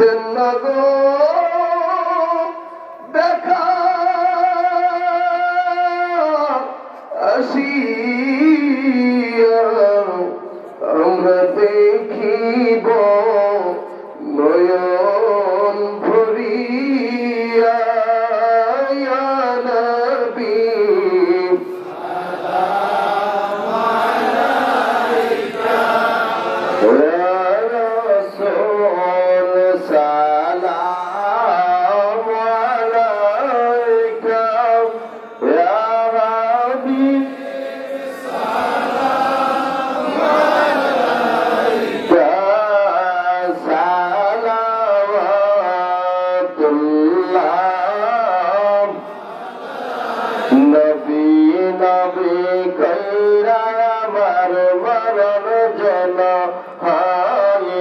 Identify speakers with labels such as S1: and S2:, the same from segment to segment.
S1: দেন না গো দেখা আসিয়া আমরা দেখিব নয়ন ভরিয়া ইয়া নবী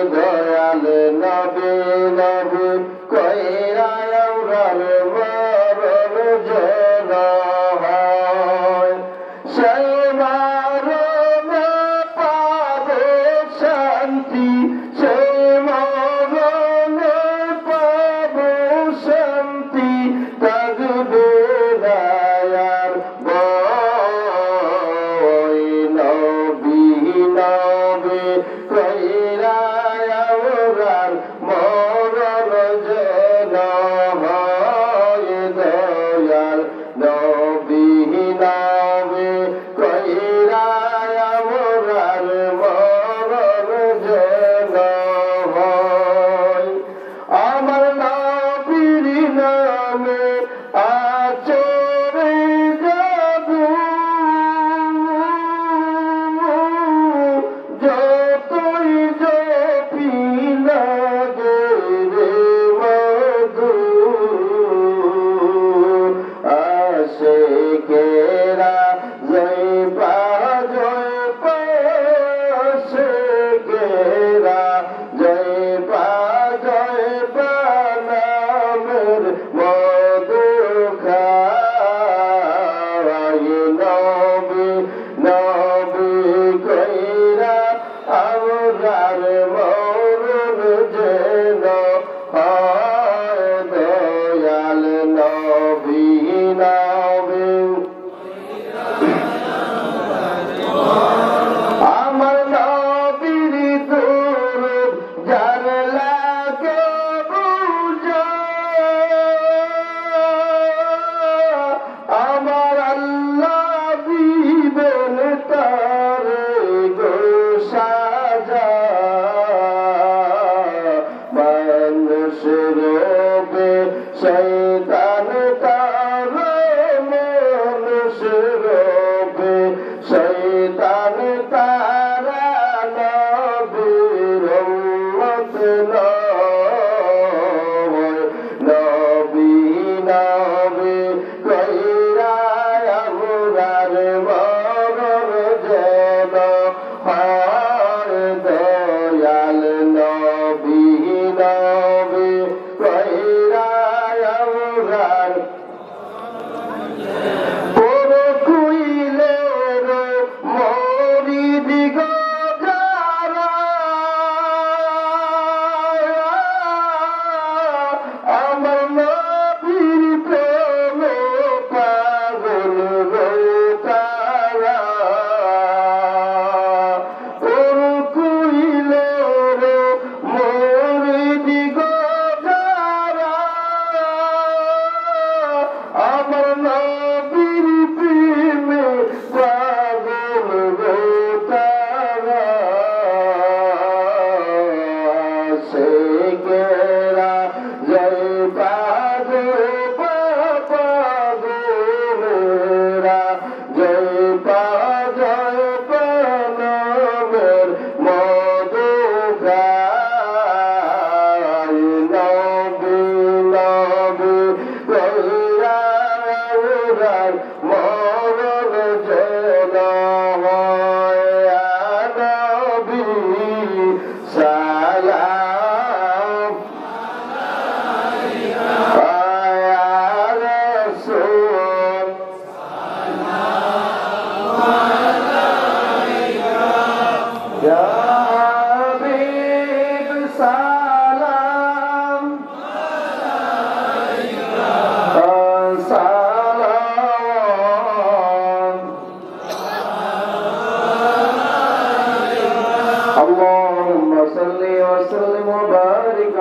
S2: দয়াল নবী কইরা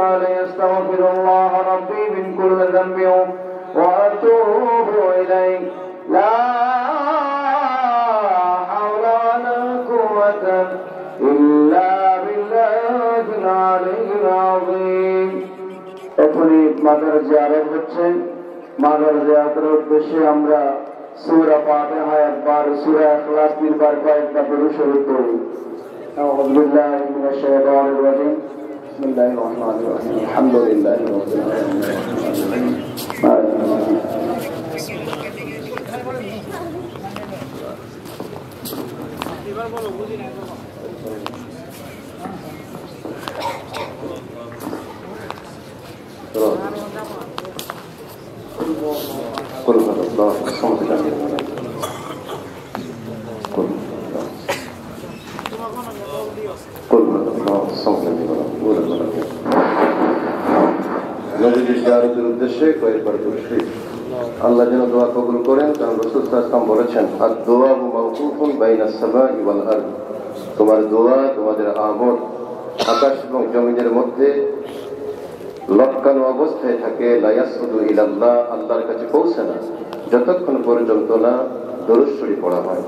S1: عليه أستغفر الله ربي من كل ذنب وأتوب إليه لا حول ولا قوة إلا بالله العلي العظيم এখনই মাদার জিয়ারত হচ্ছে মাদার জিয়ারতের উদ্দেশ্যে আমরা সূরা ফাতিহা একবার সূরা ইখলাস তিনবার কয়েকটা পড়ে শুরু করি আউযু বিল্লাহি মিনাশ শাইতানির রাজিম বিসমিল্লাহির রহমানির রহিম আলহামদুলিল্লাহি রাব্বিল আলামিন এবার বলো বুঝি না قل هو الله الصمد لم يلد ولم يولد قل هو الله الصمد لم يلد ولم يولد নবীর জিয়ারতের উদ্দেশ্যে কয়েকবার দুরূদ আল্লাহ যেন দোয়া কবুল করেন কারণ রাসূল সাল্লাল্লাহু আলাইহি ওয়াসাল্লাম বলেছেন আদ-দুআ মাওকুফুন বাইনাস সামাই ওয়াল আরদ তোমার দোয়া তোমাদের আমল আকাশ এবং জমিনের মধ্যে লটকানো অবস্থায় থাকে লা ইয়াসুদু ইলাল্লাহ আল্লাহর কাছে পৌঁছে না যতক্ষণ পর্যন্ত না দরুদ শরীফ পড়া হয়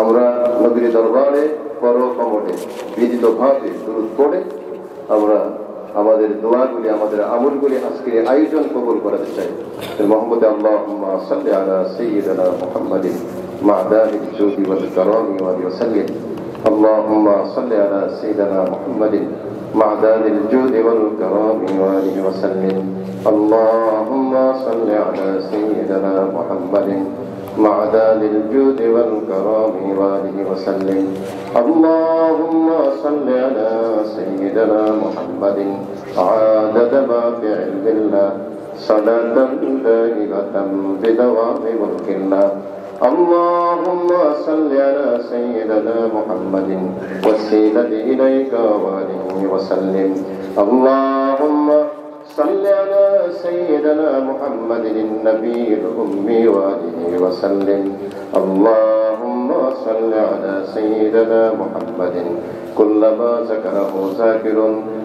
S1: আমরা নবীর দরবারে পরকমটে বিদিতভাবে দরুদ পড়ে আমরা আমাদের দোয়াগুলি আমাদের আমলগুলি আজকের আয়োজন কবুল করাতে চাই মুহাম্মদ আল্লাহুম্মা সাল্লি আলা সাইয়্যিদিনা মুহাম্মাদিন মা'দানিল জুদি ওয়াল কারামি ওয়া সাল্লিম আল্লাহুম্মা সাল্লি আলা সাইয়্যিদিনা মুহাম্মাদিন معدن الجود والكرام وآله وسلم اللهم صل على سيدنا محمد معدن الجود والكرام وآله وسلم اللهم صل على سيدنا محمد عادد ما في علم الله صلاة دائمة بدوام ملك الله اللهم صل على سيدنا محمد والسيلة إليك وآله وسلم اللهم صل على سيدنا محمد النبي الأمي وآله وسلم اللهم صل على سيدنا محمد كلما ذكره ذاكر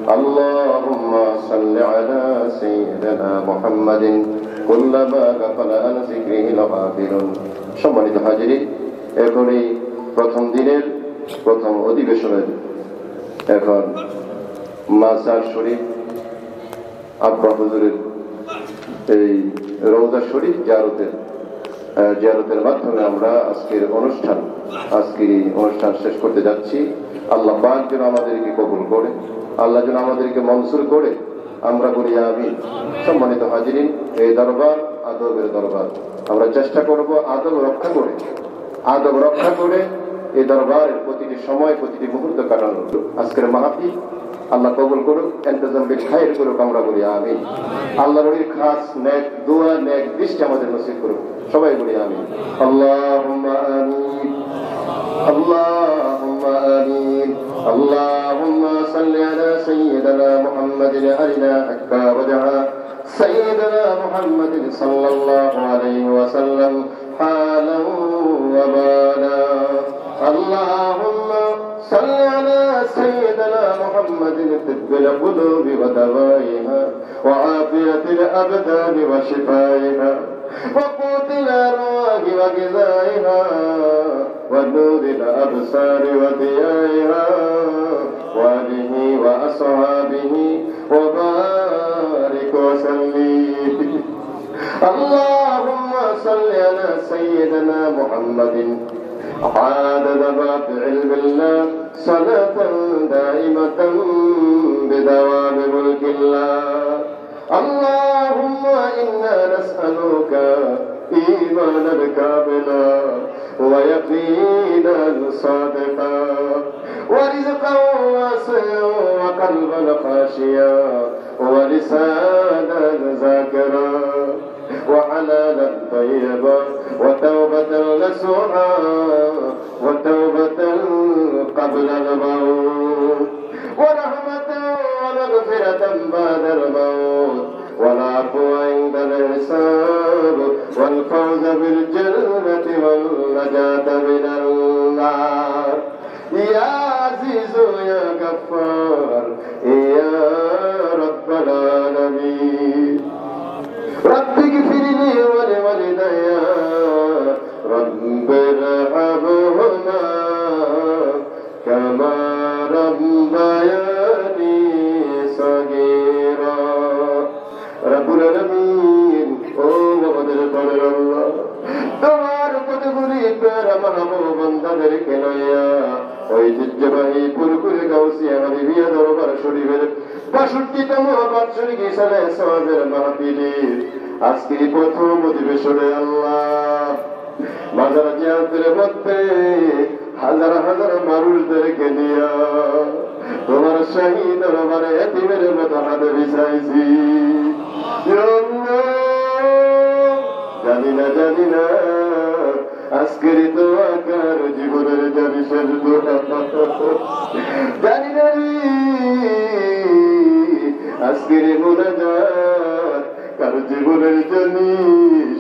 S1: اللهم صل على سيدنا محمد كلما غفل عن ذكره الغافلون সম্মানিত হাজিরিন এখন এই প্রথম দিনের প্রথম অধিবেশনের এখন মাজার শরীফ আব্বা হুজুরের এই রওজা শরীফ জিয়ারতের মাধ্যমে আমরা আজকের অনুষ্ঠান শেষ করতে যাচ্ছি আল্লাহ পাক যেন আমাদেরকে কবুল করে আল্লাহ যেন আমাদেরকে মনসুর করে আমরা বলি আমিন সম্মানিত হাজিরিন এই দরবার আদবের দরবার আমরা চেষ্টা করব আদব রক্ষা করে এই দরবারের প্রতিটি সময় প্রতিটি মুহূর্ত কাটানোর আজকের মাহফিল আল্লাহ কবুল করুক ইন্তজাম বিল খায়র করুক আমরা বলি আমিন আল্লাহর ওই খাস নেক দোয়া নেক দৃষ্টি আমাদের নসিব করুক সবাই বলি আমিন আল্লাহুম্মা আমিন اللهم آمين اللهم صل على سيدنا محمد أرنا حقا وجها سيدنا محمد صلى الله عليه وسلم حالا وبالا اللهم صل على سيدنا محمد طب القلوب ودوائها وعافية الأبدان وشفائها وقوت الأرواح وغذائها ونور الأبصار وضيائها وآله وأصحابه وبارك وسلم اللهم صل على سيدنا محمد عدد ما في علم الله صلاة دائمة بدوام ملك الله اللهم إنا نسألك إيمانا كاملا ويقينا صادقا ورزقا واسعا وقلبا خاشيا ولسانا ذاكرا وحلالا طيبا وتوبة نصوحا وتوبة قبل الموت ورحمة ومغفرة بعد الموت والعفو عند الحساب والفوز بالجنة والنجاة من النار يا عزيز يا غفار يا رب ঐতিহ্যবাহী পুরপুরে গাউসিয়া হাবিবিয়া দরবার শরীফের ৬৫তম বাৎসরিক হিসাবে সওয়াবের মাহফিলের আজকের প্রথম অধিবেশনে আল্লাহ মাজার জিয়ারতের মধ্যে হাজার হাজার মানুষদেরকে নিয়ে তোমার শাহী দরবারে এতিমের মতো হাতে বিছাইছি। জানি না আজকের দোয়া কার জীবনের জানি শেষ দোয়া, জানি না আজকের মোনাজাত কার জীবনের জানি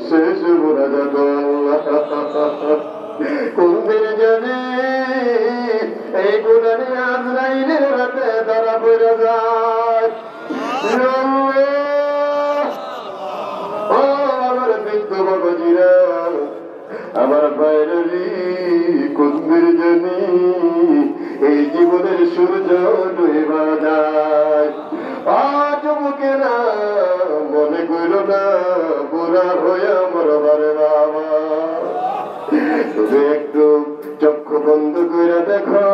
S1: শেষ মোনাজাত। কোন দিন জানি এই গুণারে আজরাইলের রাতে ধরা পড়ে যায়। ও আমার বৃদ্ধ বাবাজিরা, আমার বাইরেরই কুন্দির জানি এই জীবনের সূর্য ডুবা যায়। যুবকেরা মনে করল না বুড়া হয়ে আমার বারে বাবা, তুমি একটু চক্ষু বন্ধ করে দেখো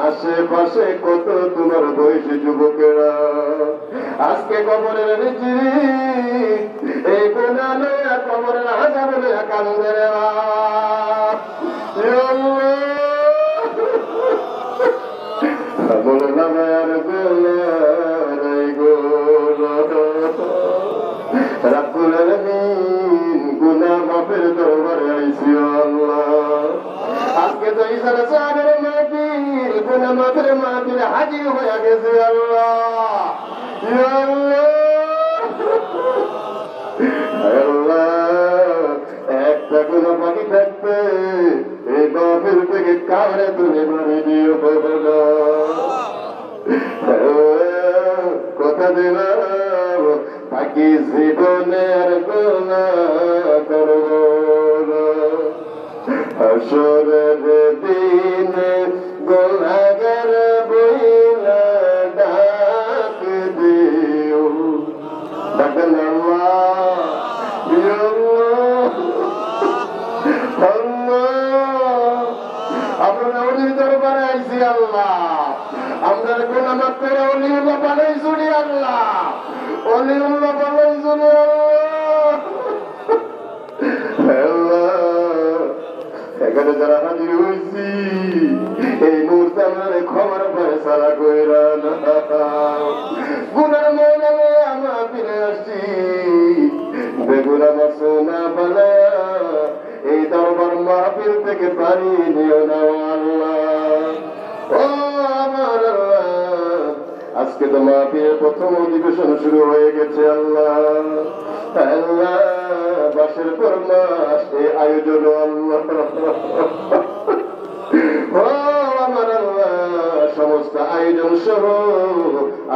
S1: আশেপাশে কত তোমার বয়সী যুবকেরা আজকে কবরের নিচে এই গুণা লইয়া কবরের হাজার লইয়া কান্দে রে বলে না আর রাব্বুল আলামিন গুনাহ মাফের দরবারে আইছি আল্লাহ। আজকে তো ইসারা সাহেবের মাহফিল গুনাহ মাফের মাহফিল হাজির হয়ে গেছে আল্লাহ। ইয়া আল্লাহ, একটা গুনাহ বাকি থাকবে এই মাহফিল থেকে কারে তুমি বাড়ি দিও বাবা, কথা দিলাম বাকি জীবনের গুনাহ করব না, হাসরের দিনে গুনাহগার বইলা ডাক দিও, ডাকেন আল্লাহ, আপনার অলির দরবারে আইছি আল্লাহ, আমরা গুনাহ মাফ করে অলিউল্লাহ বানাইছি আল্লাহ, অলিউল্লাহ বানাইছি আল্লাহ। এখানে যারা হাজির হয়েছি এই মুহূর্তে আমরা ক্ষমার ফয়সালা কইরা না, গুনার ময়দানে আমরা ফিরে আসছি, বেগুনা মাসুনা বানা এই দরবার মাহফিল থেকে পানি নিও না আল্লাহ। ও আমার আল্লাহ, আজকে তো মাহফিলের প্রথম অধিবেশন শুরু হয়ে গেছে আল্লাহ। আল্লাহ মাসের পর মাস এই আয়োজন আল্লাহ। ও আমার আল্লাহ, সমস্ত আয়োজন সহ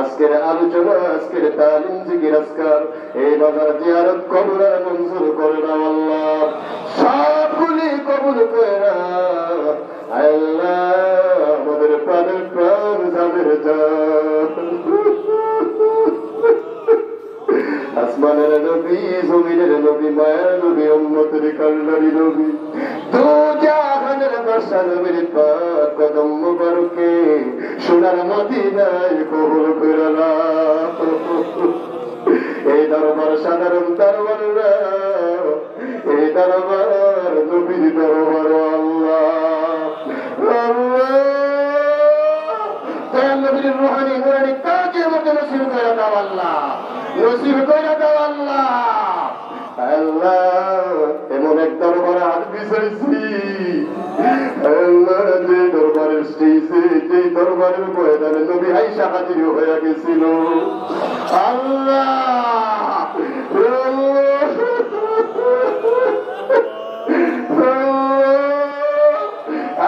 S1: আজকের আলোচনা, আজকের তালিম, জিকির, আজকার এই বাজার জিয়ারত কবুল আর মঞ্জুর করে দাও আল্লাহ, সবগুলি কবুল করে দাও আল্লাহ। আমাদের প্রাণের প্রাণ যাদের আসমানের নবী, জমিনের নবী, মায়ের নবী, উম্মতের কান্ডারি নবী, দু জাহানের বাদশা নবীর পাক কদম মুবারকে সোনার মদিনায় কবুল করে নাও। এই দরবার সাধারণ দরবার না, এই দরবার নবীর দরবার আল্লাহ। নবীর রুহানি নুরানি কাজের মতো নসিব করে দাও আল্লাহ, নসিব করে দাও আল্লাহ। আল্লাহ এমন এক দরবারে হাত বিছাইছি আল্লাহ, যে দরবারের স্টেজে, যে দরবারের ময়দানে নবী আয়েশা হাজির হয়ে গেছিল আল্লাহ।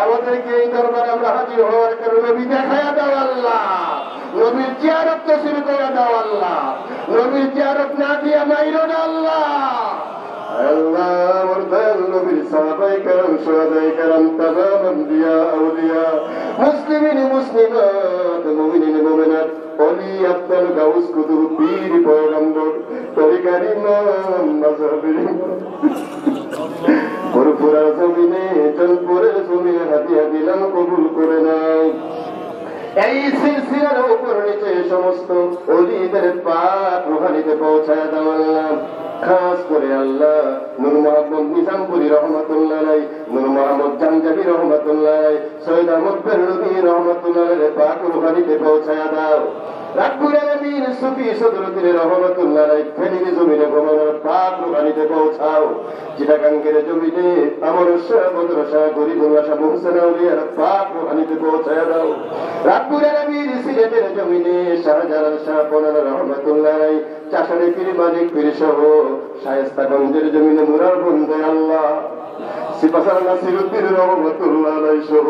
S1: আমাদেরকে এই দরবারে আমরা হাজির হওয়ার কারণে নবী দেখায়া দাও আল্লাহ, নবীর জিয়ারত নসিব করে দাও আল্লাহ, নবীর জিয়ারত না দিয়া মাইরো না আল্লাহ। আল্লাহ আমার দয়াল নবীর সাহাবায়ে কেরাম, শুহাদায়ে কেরাম, তামাম আম্বিয়া আউলিয়া, মুসলিমিন মুসলিমাত, মুমিনিন মুমিনাত, অলি আব্দুল গাউস কুতুব পীর পয়গম্বর তরিকার ইমাম মাযহাবের ইমাম ফুরফুরার জমিনে জলপুরের জমিনে হাদিয়া দিলাম কবুল করে নাও। এই সিলসিলার উপর নিচে সমস্ত ওলিদের পাক রুহানিতে পৌঁছায় দাও আল্লাহ। খাস করে আল্লাহ নূর মোহাম্মদ নিজামপুরি রহমাতুল্লাহ আলাইহি, নূর মোহাম্মদ জামজাবি রহমাতুল্লাহ আলাইহি, সৈয়দ আহমদ বেরলভী রহমাতুল্লাহ আলাইহি পাক রুহানিতে পৌঁছায় দাও। রাব্বুল আলামিন সুফি সদরুদ্দিন রহমাতুল্লাহ আলাইহি ফেনীর জমিনে ভ্রমণের পাক রুহানিতে পৌঁছাও। চিটাগাঙ্গের জমিনে আমার শাহ বদর শাহ গরিবুল্লাহ শাহ মুহসিন আউলিয়ার পাক রুহানিতে পৌঁছায় দাও। রাব্বুল আলামিন সিলেটের জমিনে শাহজালাল শাহ পনার রহমাতুল্লাহ আলাইহি চাষারে পীর মালিক পীর সহ শায়েস্তাগঞ্জের জমিনে মুরার বন্দে আল্লাহ সিপাসার নাসিরউদ্দিন রহমাতুল্লাহ আলাইহি সহ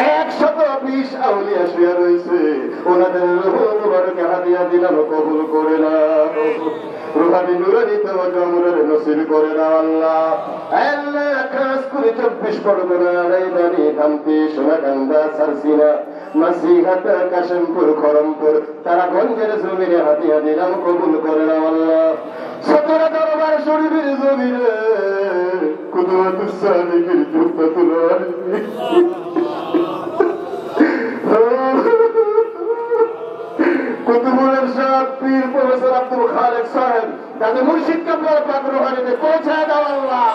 S1: 120 আউলিয়া শুয়ে রয়েছে, ওনাদের রূহুল মুবারকে হাদিয়া দিলাম কবুল করে নাও। রুহানি নুরানি তাওয়াজ্জু আমরার নসিব করে দাও আল্লাহ। আল্লাহ খাস করে 24 পরগনা রায়দানি কান্তি সোনাকান্দা সারসিনা মাসিহাত কাশিমপুর খরমপুর তারাগঞ্জের জমিনে হাদিয়া দিলাম কবুল করে নাও আল্লাহ। সদর দরবার শরীফের জমিনে কুদওয়াতুস সালিকিন জুব্বাতুল আলী কুতুবুল ইরশাদ পীর প্রফেসর আব্দুল খালেক সাহেব তাদের মুর্শিদ কাবলার পাক রুহানিতে পৌঁছায় দাও আল্লাহ।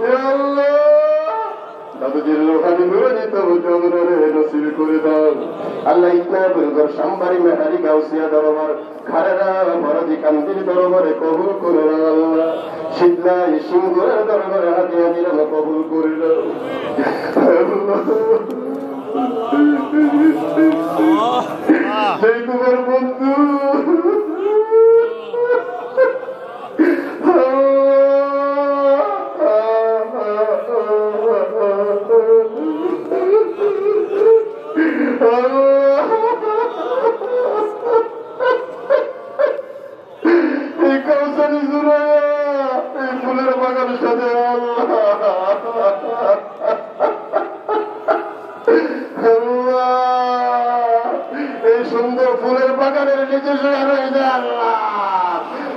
S1: ইয়া আল্লাহ দাদুজির রুহানি নুরানি তাওয়াজ্জু আমরারে নসিব করে দাও আল্লাহ। ইতনা বুরগর শামবাড়ি মেহারি গাউসিয়া দরবার খারেরা বড়দি কান্দির দরবারে কবুল করে দাও আল্লাহ। শীতলাই সিংহের দরবারে হাদিয়া দিলাম কবুল করে দাও সেই তোমার বন্ধু এই কৌশলী জুড়াইয়া এই ফুলের বাগানের সাথে এই সুন্দর ফুলের বাগানের নিচে শুয়ে রয়েছে আল্লাহ,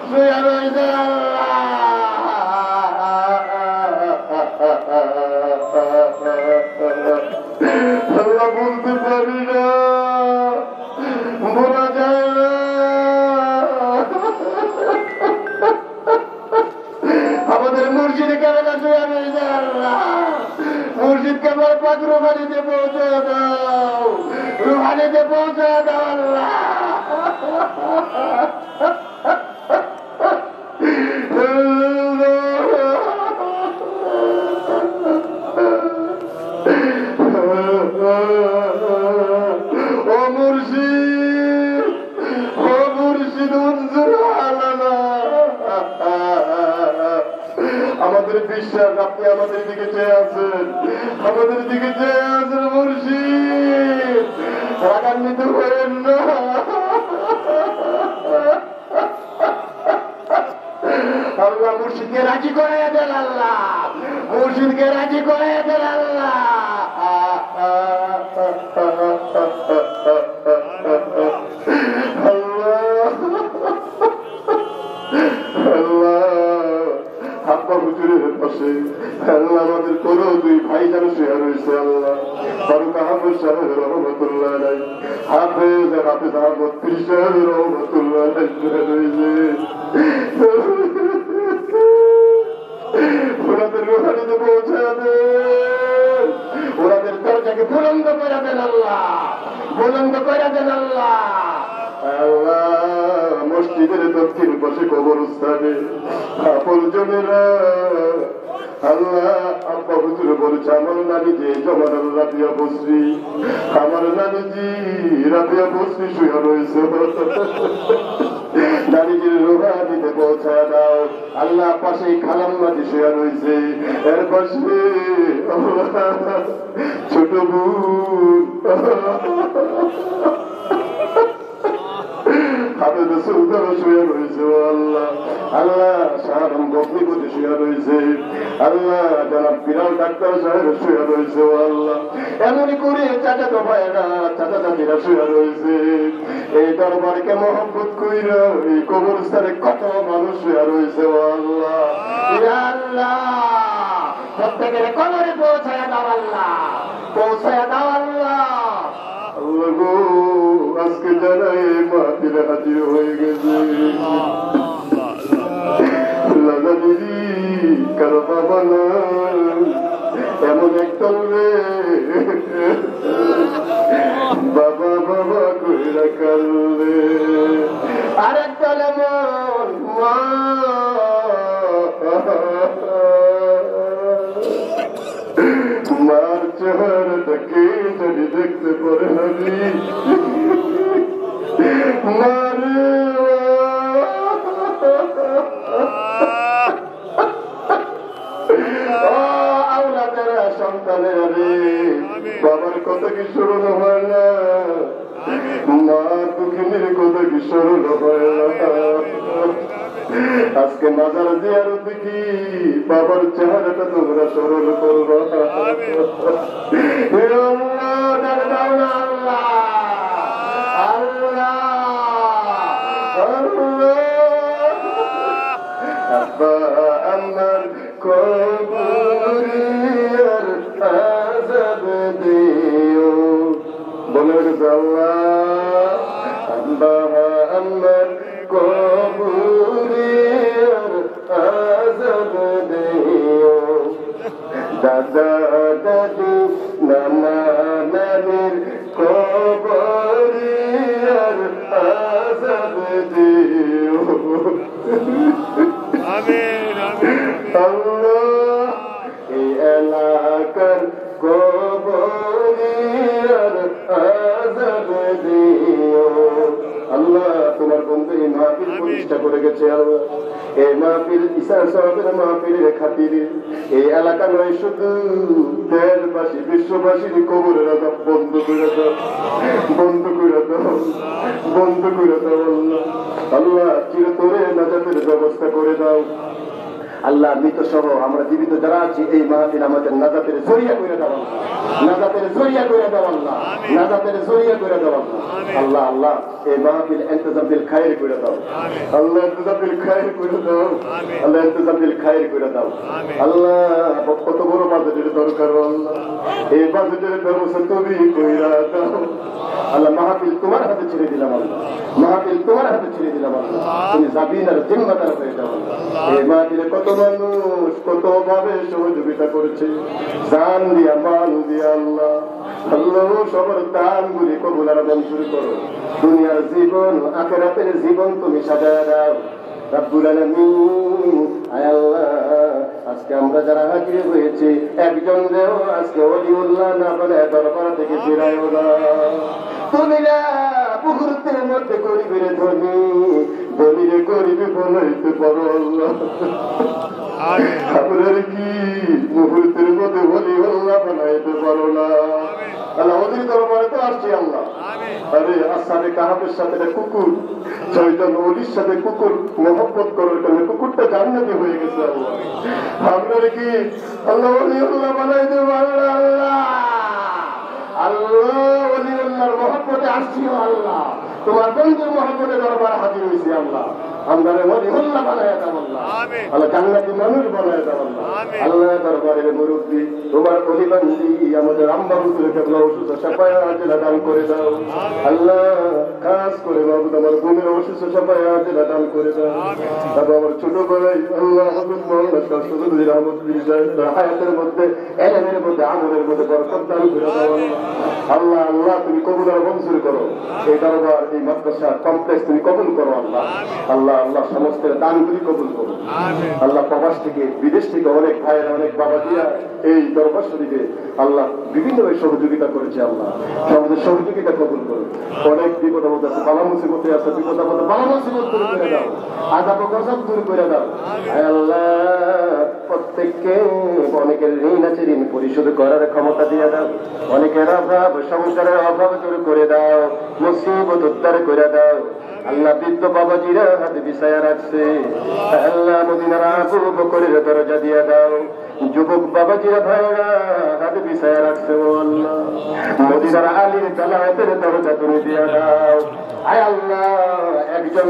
S1: শুয়ে রয়েছে আল্লাহ। বলতে পারি না, বলা যায় না। আমাদের মুর্শিদে কেমন শুয়ে রয়েছে আল্লাহ, মুর্শিদ কেমন পাক রুহানিতে পৌঁছে দাও, রুহানিতে পৌঁছে দাও আল্লাহ। ও মুর্শিদ, ও মুর্শিদ উনজুর আলানা। আমাদের বিশ্বাস আপনি আমাদের দিকে চেয়ে আছেন, আমাদের দিকে চেয়ে আছেন মুর্শিদ, রাগান্বিত করেন না। আল্লাহ মুর্শিদকে রাজি করে দেন আল্লাহ, মুর্শিদকে রাজি করে দেন আল্লাহ। হাপ্পা হুজুরের পাশে আল্লাহ আমাদের কোনো দুই ভাই যেন শুয়ে রয়েছে আল্লাহ। ফারুক আহমদ সাহেব রহমতুল্লাহ আলাইহি, হাফেজ আহমদ পীর সাহেব রহমতুল্লাহ আলাইহি শুয়ে রয়েছে। ওনাদের রুহানিতে পৌঁছে দেন, ওনাদের দরজাকে বুলন্দ করে দেন আল্লাহ, বুলন্দ করে দেন আল্লাহ। আল্লাহ মসজিদের দক্ষিণ পাশে কবরস্থানে আপনজনেরা আল্লাহ আব্বা হুজুর বলছে আমার নানি যে জমানার রাবিয়া বসরি, আমার নানিজি রাবিয়া বসরি শুয়ে রয়েছে, নানিজির রুহানিতে পৌঁছা দাও আল্লাহ। পাশেই খালাম্মাজি শুয়ে রয়েছে, এর পাশে ছোট বোন হাফেজ সুলতান শুয়ে রয়েছে আল্লাহ, আল্লাহ সাহারাম গভীরপতি শুয়ে রয়েছে আল্লাহ, জনাব বিরাল ডাক্তার সাহেব শুয়ে রয়েছে আল্লাহ, এমনই করে চাচা তো ভাইরা চাচা চাচিরা শুয়ে রয়েছে। এই দরবারকে মহব্বত কইরা এই কবরস্থানে কত মানুষ শুয়ে রয়েছে আল্লাহ, আল্লাহ প্রত্যেকের কবরে পৌঁছায় দাও আল্লাহ, পৌঁছায় দাও আল্লাহ। আল্লাহ গো আজকে যারা এই মাহফিলে হাজির হয়ে গেছে কারো বাবা না এমন একদল রে বাবা বাবা কইরা কান্দে, আরেক দল এমন মা মার চেহারাটাকে যদি দেখতে পারে আমি মারে আওলাদেরা সন্তানেরা রে বাবার কথা কি স্মরণ হয় না, মার দুঃখিনীর কথা কি স্মরণ হয় না। আজকে মাজার জিয়ারত দেখি বাবার চেহারাটা তোমরা স্মরণ করবা। আমার কবরের আযাব দিও বলে আল্লাহ, আল্লাহ আমার কবরের আযাব দিও, দাদা দাদি নানা নানির কবরের আযাব দিও। আমিন আল্লাহ এই এলাকার কবরের আযাব দিও আল্লাহ। তোমার বন্ধু এই মাহফিল প্রতিষ্ঠা করে গেছে আল্লাহ, এই মাহফিল ইসার সাহেবের মাহফিলের খাতিরে এই এলাকা নয় শুধু দেশবাসী বিশ্ববাসীর কবরের আযাব বন্ধ করে দাও, বন্ধ করে দাও, বন্ধ করে দাও আল্লাহ। আল্লাহ চিরতরে নাজাতের ব্যবস্থা করে দাও আল্লাহ। মৃত সহ আমরা জীবিত যারা আছি এই মাহফিল আমাদের নাজাতের জরিয়া করে দাও, নাজাতের জরিয়া করে দাও আল্লাহ, নাজাতের জরিয়া করে দাও আল্লাহ। আল্লাহ এই মাহফিল ইন্তজাম বিল খায়র করে দাও আল্লাহ, ইন্তজাম বিল খায়র করে দাও আল্লাহ, ইন্তজাম বিল খায়র করে দাও আল্লাহ। কত বড় বাজেটের দরকার আল্লাহ, এই বাজেটের ব্যবস্থা তুমি কইরা দাও আল্লাহ। মাহফিল তোমার হাতে ছেড়ে দিলাম আল্লাহ, মাহফিল তোমার হাতে ছেড়ে দিলাম আল্লাহ, তুমি জাবিনার জিম্মাদার হয়ে যাও আল্লাহ। এই মাহফিলে কত মানুষ কত ভাবে সহযোগিতা করেছে, জান দিয়া মান দিয়া আল্লাহ, আল্লাহ সবার দান গুলি কবুল আর মঞ্জুর করো। দুনিয়ার জীবন আখিরাতের জীবন তুমি সাজায় দাও রব্বুল আলামিন। আয় আল্লাহ আজকে আমরা যারা হাজির হয়েছি একজন দেও আজকে ওলিউল্লাহ না বলে দরবার থেকে ফিরায়ও না, তুমি না মুহূর্তের মধ্যে গরিবের ধনী, ধনীরে গরিবে বলাইতে পারো আল্লাহ। আপনার কি মুহূর্তের মধ্যে ওলিউল্লাহ বানাইতে পারো না আল্লাহ? ওদের দরবারে তো আসছি আল্লাহ। আরে আসারে কাহাবের সাথে কুকুর, ছয়জন ওলির সাথে কুকুর মহব্বত করার কারণে কুকুরটা জান্নাতি হয়ে গেছে আল্লাহ। আপনার কি আল্লাহ ওলিউল্লাহ বানাইতে পারো না আল্লাহ? আল্লাহ ওলিউল্লাহর মহব্বতে আসছি আল্লাহ, তোমার বন্ধুর মহব্বতে দরবারে হাজির হয়েছি আল্লাহ। আমরা ওলিউল্লাহ বানায় দাও আল্লাহ, আল্লাহ জান্নাতি মানুষ বানায় দাও আল্লাহ। আল্লাহ দরবারের মুরব্বী তোমার অলিবান্দি আমাদের আম্মা হুজুর কেবলা অসুস্থ শাফায়াত দান করে দাও আল্লাহ। খাস করে বাবু আমার বোনের অসুস্থ শাফায়াত দান করে দাও। তারপর আমার ছোট ভাই আল্লাহ হযরত মুহাম্মদ সাল্লাল্লাহু আলাইহি ওয়াসাল্লাম হায়াতের মধ্যে ইলমের মধ্যে আমলের মধ্যে বরকত দান করে দাও আল্লাহ। আল্লাহ তুমি কবুল আর মঞ্জুর করো, এই দরবার এই মাদ্রাসা কমপ্লেক্স তুমি কবুল করো আল্লাহ। আল্লাহ আল্লাহ সমস্ত দানগুলি কবুল করো আল্লাহ। প্রবাস থেকে বিদেশ থেকে অনেক ভাইয়েরা অনেক বাবা দিয়া এই দরবার শরীফে আল্লাহ বিভিন্নভাবে সহযোগিতা করেছে আল্লাহ, আমাদের সহযোগিতা কবুল করো। অনেক বিপদ আপদ আছে, বালা মুসিবতে আছে, বিপদ আপদ বালা মুসিবত দূর করে দাও, আযাব গজব দূর করে দাও আল্লাহ। প্রত্যেককে অনেকের ঋণ আছে ঋণ পরিশোধ করার ক্ষমতা দিয়ে দাও, অনেকের অভাব সংসারের অভাব দূর করে দাও, মুসিবত উদ্ধার করে দাও। আল্লাহ বৃদ্ধ বাবাজিরা হাত বিছায়া রাখছে, আল্লাহ মদিনার আবু বকরের দরজা দিয়ে দাও। যুবক বাবাজিরা ভাইরা হাত বিছায়া রাখছে, ও আল্লাহ মদিনার আলীর তালাওয়াতের দরজা তুমি দিয়ে দাও। আয় আল্লাহ একজন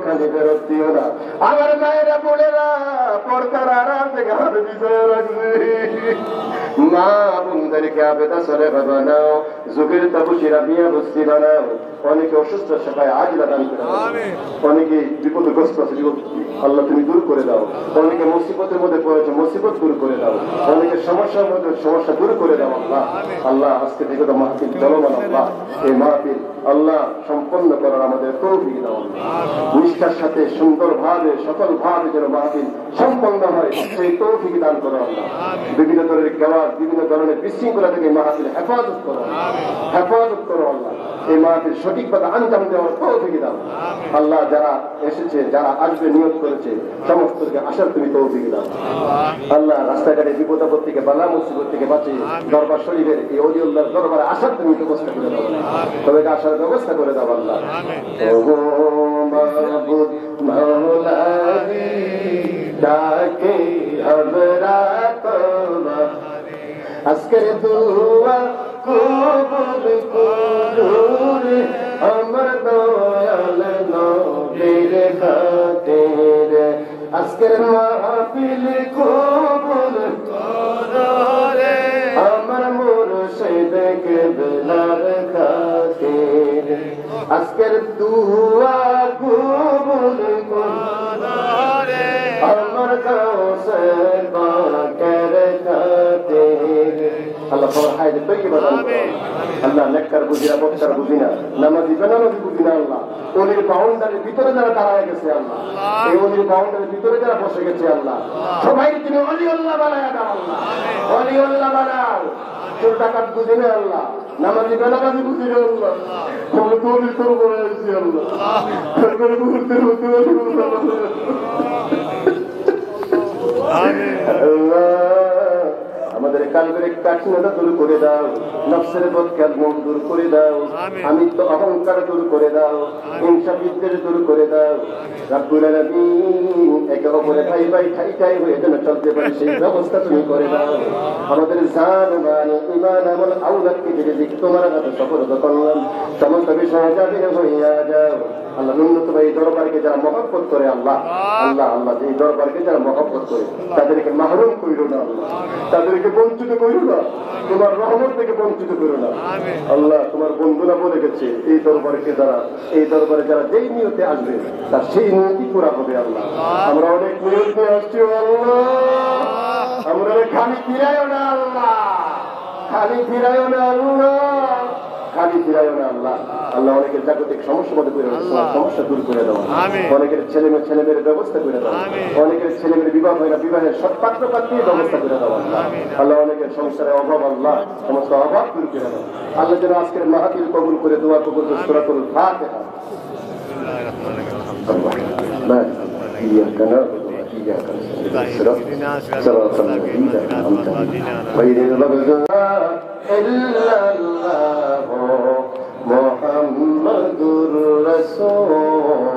S1: খালি ফেরত দিও না। আমার মায়েরা বোনেরা পর্দার আড়াল থেকে হাত বিছায়া রাখছে, মা বোনদেরকে আবেদা সরে বানাও, যুগের তাবুশিরা বিয়া বস্তি বানাও। অনেকে অসুস্থ সেটায় আজ দান করে দাও, অনেকে বিপদগ্রস্ত আছে বিপদ আল্লাহ তুমি দূর করে দাও, অনেকে মুসিবতের মধ্যে পড়েছে মুসিবত দূর করে দাও, অনেকে সমস্যার মধ্যে সমস্যা দূর করে দাও। আল্লাহ আল্লাহ আজকে থেকে তো মাহফিল চলমান, আল্লাহ এই মাহফিল আল্লাহ সম্পন্ন করার আমাদের তৌফিক দাও। নিষ্ঠার সাথে সুন্দরভাবে সফলভাবে যেন মাহফিল সম্পন্ন হয় সেই তৌফিক দান করো আল্লাহ। বিভিন্ন ধরনের গাওয়ার বিভিন্ন ধরনের বিশৃঙ্খলা থেকে মাহফিল হেফাজত করো, হেফাজত করো আল্লাহ। এই মাহফিল সঠিকভাবে আঞ্জাম দেওয়ার তৌফিক দাও আল্লাহ। যারা এসেছে যারা আসবে নিয়ত করেছে সমস্তকে আসার তুমি তৌফিক দাও আল্লাহ। রাস্তাঘাটে বিপদ আপদ থেকে বালা মুসিবত থেকে বাঁচিয়ে দরবার শরীফের এই ওলিউল্লাহর দরবারে আসার তুমি ব্যবস্থা করে দাও, সবাইকে আসার ব্যবস্থা করে দাও আল্লাহ। ওহো মাবুদ মাওলানা ডাকে আমরা তোমার আজকের দোয়া কবুল করুন আমার দয়াল নবীর খাতির। আজকের মাহফিল কবুল করুন আমার মুর্শিদ কিবলার খাতির। আজকের দোয়া কবুল করুন আমার কাউসার পাকের খাতির। আল্লাহ সবার হায়াতে তৈয়বা দান করো আল্লাহ। নেককার বুঝিনা বক্তার বুঝিনা নামাজি বেনামাজি বুঝিনা আল্লাহ। ওলির বাউন্ডারির ভিতরে যারা দাঁড়ায় গেছে আল্লাহ, এই ওলির বাউন্ডারির ভিতরে যারা বসে গেছে আল্লাহ, সবাই তুমি ওলিউল্লাহ বানায়া দাও আল্লাহ, ওলিউল্লাহ বানাও। চোর ডাকাত বুঝিনা আল্লাহ, নামাজি বেনামাজি বুঝিনা আল্লাহ, আমি তো ওলির তোর বলে আসছি আল্লাহ। তারপরে মুহূর্তের মধ্যে আমাদের কালবের কাঠিন্যতা দূর করে দাও, নফসের বদকার মুখ দূর করে দাও, আমি তো অহংকার দূর করে দাও, হিংসা বিদ্বেষ দূর করে দাও। রাব্বুল আলামিন একে অপরে ভাই ভাই ঠাই ঠাই হয়ে যেন চলতে পারে সেই ব্যবস্থা তুমি করে দাও। আমাদের জান মান ঈমান আমল আওলাদকে যে দিক তোমার হাতে সফলতা করলাম, সমস্ত বিষয়ে যাবে হইয়া যাও আল্লাহ। ন্যূনতম এই দরবারকে যারা মহব্বত করে আল্লাহ আল্লাহ আল্লাহ, এই দরবারকে যারা মহব্বত করে তাদেরকে মাহরুম করিল না আল্লাহ, তাদেরকে বঞ্চিত করিল না, তোমার রহমত থেকে বঞ্চিত করো না আল্লাহ। তোমার বন্ধুরা বলে গেছে এই দরবারকে যারা এই দরবারে যারা যেই নিয়তে আসবে তার সেই নিয়তি পুরা হবে আল্লাহ। আমরা অনেক নিয়ত নিয়ে আসছি আল্লাহ, আমরা খালি ফিরাইও না আল্লাহ, খালি ফিরাইও না আল্লাহ, খালি ফিরাইও না আল্লাহ। আল্লাহ অনেকের জাগতিক সমস্যা মধ্যে করে সমস্যা দূর করে দেওয়া, অনেকের ছেলেমেয়ের ব্যবস্থা করে দেওয়া, অনেকের ছেলেমেয়ের বিবাহ হয় না বিবাহের সৎপাত্র পাত্রীর ব্যবস্থা করে দেওয়া আল্লাহ। অনেকের সংসারের অভাব আল্লাহ সমস্ত অভাব দূর করে দেওয়া আল্লাহ। যেন আজকের মাহফিল কবুল করে দোয়া কবুল সূরাতুল ফাতিহা। إياك نعبد وإياك نستعين صراط الذين أنعمت عليهم غير المغضوب إلا الله محمد رسول